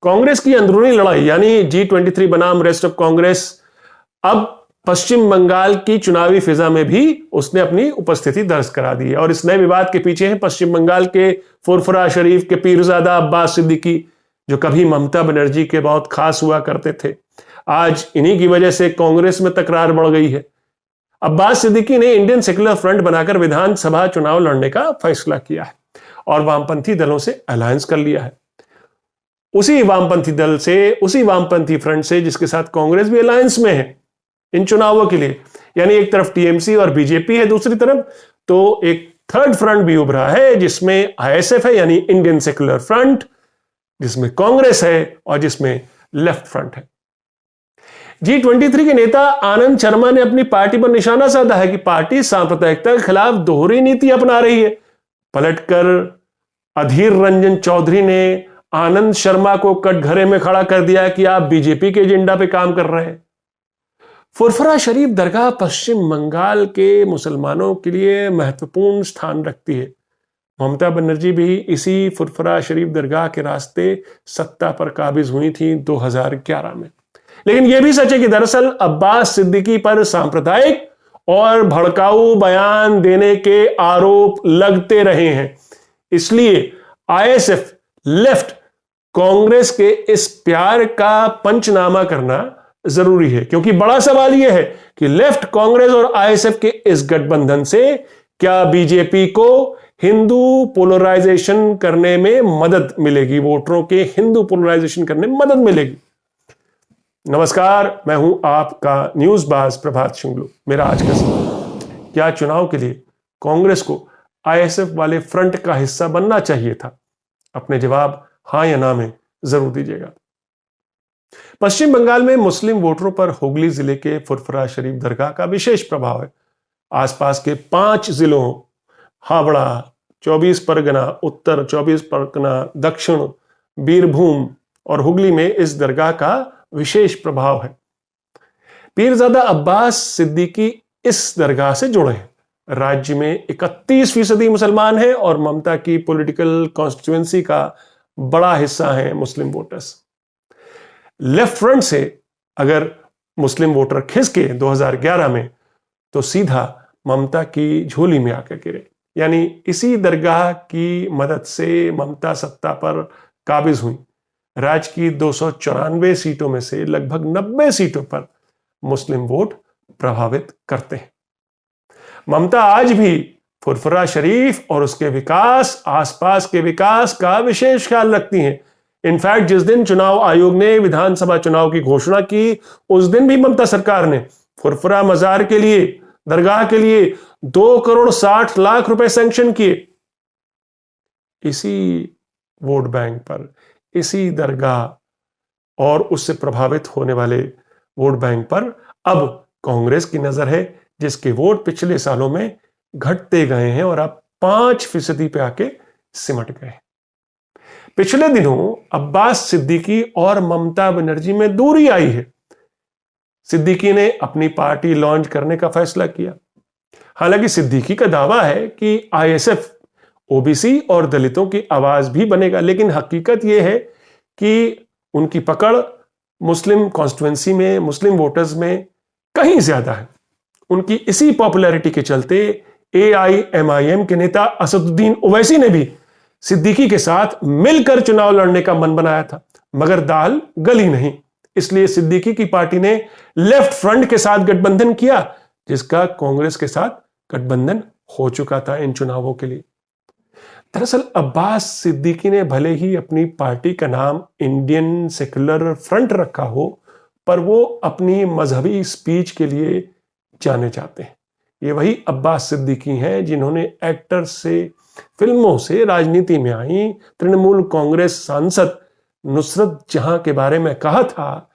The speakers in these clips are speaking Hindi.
कांग्रेस की अंदरूनी लड़ाई यानी G23 बनाम रेस्ट ऑफ कांग्रेस अब पश्चिम बंगाल की चुनावी फिजा में भी उसने अपनी उपस्थिति दर्ज करा दी है। और इस नए विवाद के पीछे है पश्चिम बंगाल के फुरफुरा शरीफ के पीरजादा अब्बास सिद्दीकी, जो कभी ममता बनर्जी के बहुत खास हुआ करते थे। आज इन्हीं की वजह से कांग्रेस में तकरार बढ़ गई है। अब्बास सिद्दीकी ने इंडियन सेक्युलर फ्रंट बनाकर विधानसभा चुनाव लड़ने का फैसला किया है और वामपंथी दलों से अलायंस कर लिया है। उसी वामपंथी फ्रंट से जिसके साथ कांग्रेस भी अलायंस में है इन चुनावों के लिए, यानी एक तरफ टीएमसी और बीजेपी है, दूसरी तरफ तो एक थर्ड फ्रंट भी उभरा है जिसमें आईएसएफ है यानी इंडियन सेक्युलर फ्रंट, जिसमें कांग्रेस है और जिसमें लेफ्ट फ्रंट है। G23 के नेता आनंद शर्मा ने अपनी पार्टी पर निशाना साधा है कि पार्टी सांप्रदायिकता के खिलाफ दोहरी नीति अपना रही है। पलटकर अधीर रंजन चौधरी ने आनंद शर्मा को कटघरे में खड़ा कर दिया कि आप बीजेपी के एजेंडा पे काम कर रहे हैं। फुरफुरा शरीफ दरगाह पश्चिम बंगाल के मुसलमानों के लिए महत्वपूर्ण स्थान रखती है। ममता बनर्जी भी इसी फुरफुरा शरीफ दरगाह के रास्ते सत्ता पर काबिज हुई थी 2011 में। लेकिन यह भी सच है कि दरअसल अब्बास सिद्दीकी पर सांप्रदायिक और भड़काऊ बयान देने के आरोप लगते रहे हैं। इसलिए आईएसएफ लेफ्ट कांग्रेस के इस प्यार का पंचनामा करना जरूरी है, क्योंकि बड़ा सवाल यह है कि लेफ्ट कांग्रेस और आईएसएफ के इस गठबंधन से क्या बीजेपी को हिंदू पोलराइजेशन करने में मदद मिलेगी, वोटरों के हिंदू पोलराइजेशन करने में मदद मिलेगी। नमस्कार, मैं हूं आपका न्यूज बाज प्रभात शुंगलू। मेरा आज का सवाल, क्या चुनाव के लिए कांग्रेस को आईएसएफ वाले फ्रंट का हिस्सा बनना चाहिए था? अपने जवाब हां या ना में जरूर दीजिएगा। पश्चिम बंगाल में मुस्लिम वोटरों पर हुगली जिले के फुरफुरा शरीफ दरगाह का विशेष प्रभाव है। आसपास के 5 जिलों हावड़ा, 24 परगना, उत्तर 24 परगना, दक्षिण, बीरभूम और हुगली में इस दरगाह का विशेष प्रभाव है। पीरजादा अब्बास सिद्दीकी इस दरगाह से जुड़े हैं। राज्य में 31% मुसलमान हैं और ममता की पॉलिटिकल कॉन्स्टिट्यूएंसी का बड़ा हिस्सा है मुस्लिम वोटर्स। लेफ्ट फ्रंट से अगर मुस्लिम वोटर खिसके 2011 में तो सीधा ममता की झोली में आकर गिरे। यानी इसी दरगाह की मदद से ममता सत्ता पर काबिज हुई। राज्य की 294 सीटों में से लगभग 90 सीटों पर मुस्लिम वोट प्रभावित करते हैं। ममता आज भी फुरफुरा शरीफ और उसके विकास, आसपास के विकास का विशेष ख्याल रखती हैं। इनफैक्ट जिस दिन चुनाव आयोग ने विधानसभा चुनाव की घोषणा की, उस दिन भी ममता सरकार ने फुरफुरा मजार के लिए, दरगाह के लिए 2 करोड़ 60 लाख रुपए सैंक्शन किए। इसी वोट बैंक पर, इसी दरगाह और उससे प्रभावित होने वाले वोट बैंक पर अब कांग्रेस की नजर है, जिसके वोट पिछले सालों में घटते गए हैं और अब 5% पे आके सिमट गए। पिछले दिनों अब्बास सिद्दीकी और ममता बनर्जी में दूरी आई है। सिद्दीकी ने अपनी पार्टी लॉन्च करने का फैसला किया। हालांकि सिद्दीकी का दावा है कि आईएसएफ ओबीसी और दलितों की आवाज भी बनेगा, लेकिन हकीकत यह है कि उनकी पकड़ मुस्लिम कॉन्स्टिट्यूएंसी में, मुस्लिम वोटर्स में कहीं ज्यादा है। उनकी इसी पॉपुलैरिटी के चलते एआईएमआईएम के नेता असदुद्दीन ओवैसी ने भी सिद्दीकी के साथ मिलकर चुनाव लड़ने का मन बनाया था, मगर दाल गली नहीं। इसलिए सिद्दीकी की पार्टी ने लेफ्ट फ्रंट के साथ गठबंधन किया, जिसका कांग्रेस के साथ गठबंधन हो चुका था इन चुनावों के लिए। दरअसल अब्बास सिद्दीकी ने भले ही अपनी पार्टी का नाम इंडियन सेक्युलर फ्रंट रखा हो, पर वो अपनी मजहबी स्पीच के लिए जाने जाते हैं। ये वही अब्बास सिद्दीकी हैं जिन्होंने एक्टर से, फिल्मों से राजनीति में आई तृणमूल कांग्रेस सांसद नुसरत जहां के बारे में कहा था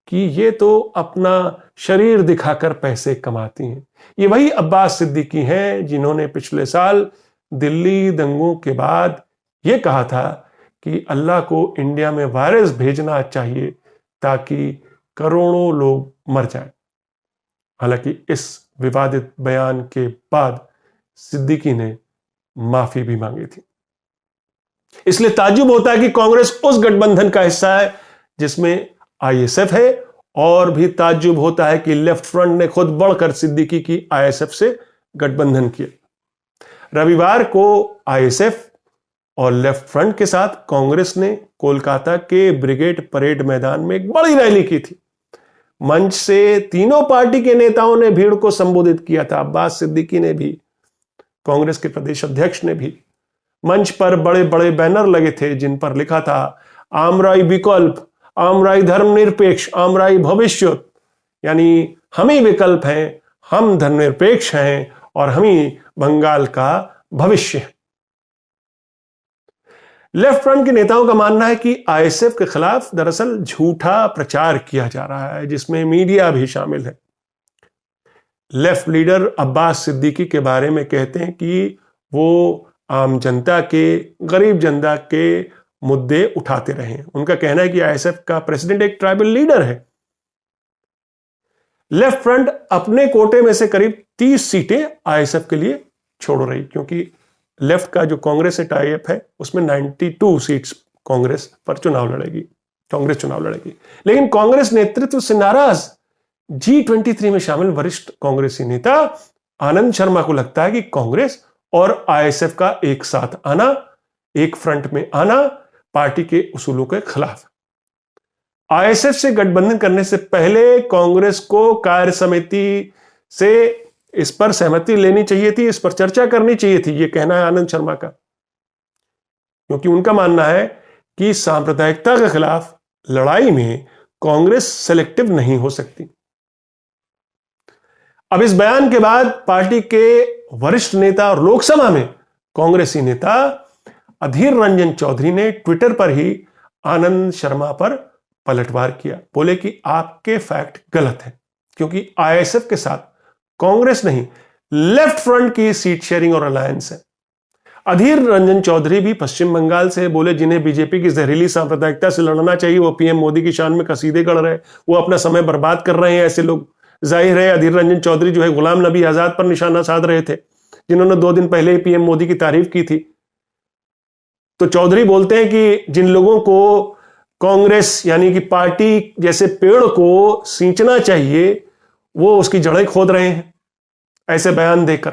कि ये तो अपना शरीर दिखाकर पैसे कमाती हैं। ये वही अब्बास सिद्दीकी हैं जिन्होंने पिछले साल दिल्ली दंगों के बाद ये कहा था कि अल्लाह को इंडिया में वायरस भेजना चाहिए ताकि करोड़ों लोग मर जाएं। हालांकि इस विवादित बयान के बाद सिद्दीकी ने माफी भी मांगी थी। इसलिए ताज्जुब होता है कि कांग्रेस उस गठबंधन का हिस्सा है जिसमें आईएसएफ है, और भी ताज्जुब होता है कि लेफ्ट फ्रंट ने खुद बढ़कर सिद्दीकी की आईएसएफ से गठबंधन किया। रविवार को आईएसएफ और लेफ्ट फ्रंट के साथ कांग्रेस ने कोलकाता के ब्रिगेड परेड मैदान में एक बड़ी रैली की थी। मंच से तीनों पार्टी के नेताओं ने भीड़ को संबोधित किया था। अब्बास सिद्दीकी ने भी, कांग्रेस के प्रदेश अध्यक्ष ने भी। मंच पर बड़े बड़े बैनर लगे थे जिन पर लिखा था आमराई विकल्प, आमराई धर्मनिरपेक्ष, आमराई भविष्य, यानी हम ही विकल्प हैं, हम धर्मनिरपेक्ष हैं और हम ही बंगाल का भविष्य है। लेफ्ट फ्रंट के नेताओं का मानना है कि आईएसएफ के खिलाफ दरअसल झूठा प्रचार किया जा रहा है जिसमें मीडिया भी शामिल है। लेफ्ट लीडर अब्बास सिद्दीकी के बारे में कहते हैं कि वो आम जनता के, गरीब जनता के मुद्दे उठाते रहे। उनका कहना है कि आईएसएफ का प्रेसिडेंट एक ट्राइबल लीडर है। लेफ्ट फ्रंट अपने कोटे में से करीब 30 सीटें आईएसएफ के लिए छोड़ रही, क्योंकि लेफ्ट का जो कांग्रेस से टाई अप है उसमें 92 सीट्स कांग्रेस चुनाव लड़ेगी। लेकिन कांग्रेस नेतृत्व से नाराज G23 में शामिल वरिष्ठ कांग्रेसी नेता आनंद शर्मा को लगता है कि कांग्रेस और आईएसएफ का एक साथ आना, एक फ्रंट में आना, पार्टी के उसूलों के खिलाफ। आईएसएफ से गठबंधन करने से पहले कांग्रेस को कार्य समिति से इस पर सहमति लेनी चाहिए थी, इस पर चर्चा करनी चाहिए थी, यह कहना है आनंद शर्मा का, क्योंकि उनका मानना है कि सांप्रदायिकता के खिलाफ लड़ाई में कांग्रेस सेलेक्टिव नहीं हो सकती। अब इस बयान के बाद पार्टी के वरिष्ठ नेता और लोकसभा में कांग्रेसी नेता अधीर रंजन चौधरी ने ट्विटर पर ही आनंद शर्मा पर पलटवार किया। बोले कि आपके फैक्ट गलत है, क्योंकि आईएसएफ के साथ कांग्रेस नहीं, लेफ्ट फ्रंट की सीट शेयरिंग और अलायंस है। अधीर रंजन चौधरी भी पश्चिम बंगाल से बोले, जिन्हें बीजेपी की जहरीली सांप्रदायिकता से लड़ना चाहिए वो पीएम मोदी की शान में कसीदे गढ़ रहे, वो अपना समय बर्बाद कर रहे हैं ऐसे लोग। जाहिर है अधीर रंजन चौधरी जो है गुलाम नबी आजाद पर निशाना साध रहे थे, जिन्होंने 2 दिन पहले ही पीएम मोदी की तारीफ की थी। तो चौधरी बोलते हैं कि जिन लोगों को कांग्रेस यानी कि पार्टी जैसे पेड़ को सींचना चाहिए वो उसकी जड़ें खोद रहे हैं ऐसे बयान देकर।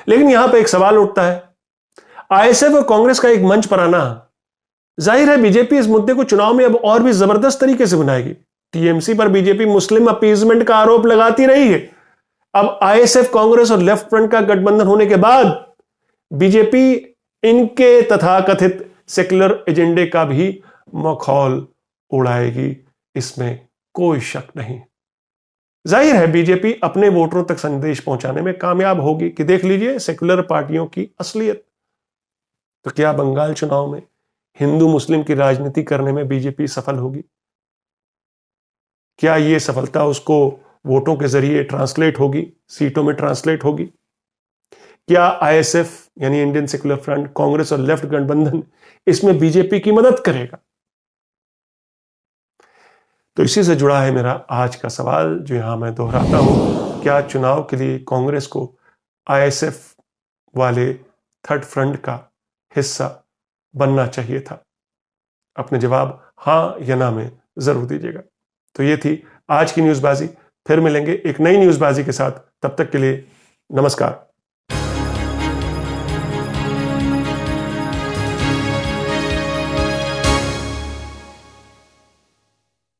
लेकिन यहां पे एक सवाल उठता है, आईएसएफ और कांग्रेस का एक मंच पर आना, जाहिर है बीजेपी इस मुद्दे को चुनाव में अब और भी जबरदस्त तरीके से बनाएगी। टीएमसी पर बीजेपी मुस्लिम अपीजमेंट का आरोप लगाती रही है। अब आईएसएफ, कांग्रेस और लेफ्ट फ्रंट का गठबंधन होने के बाद बीजेपी इनके तथाकथित सेक्युलर एजेंडे का भी मखौल उड़ाएगी, इसमें कोई शक नहीं। जाहिर है बीजेपी अपने वोटरों तक संदेश पहुंचाने में कामयाब होगी कि देख लीजिए सेक्युलर पार्टियों की असलियत। तो क्या बंगाल चुनाव में हिंदू मुस्लिम की राजनीति करने में बीजेपी सफल होगी? क्या यह सफलता उसको वोटों के जरिए ट्रांसलेट होगी, सीटों में ट्रांसलेट होगी? क्या आईएसएफ यानी इंडियन सेक्युलर फ्रंट, कांग्रेस और लेफ्ट गठबंधन इसमें बीजेपी की मदद करेगा? तो इसी से जुड़ा है मेरा आज का सवाल जो यहां मैं दोहराता हूं, क्या चुनाव के लिए कांग्रेस को आईएसएफ वाले थर्ड फ्रंट का हिस्सा बनना चाहिए था? अपने जवाब हां या ना में जरूर दीजिएगा। तो ये थी आज की न्यूज़बाजी। फिर मिलेंगे एक नई न्यूज़बाजी के साथ, तब तक के लिए नमस्कार।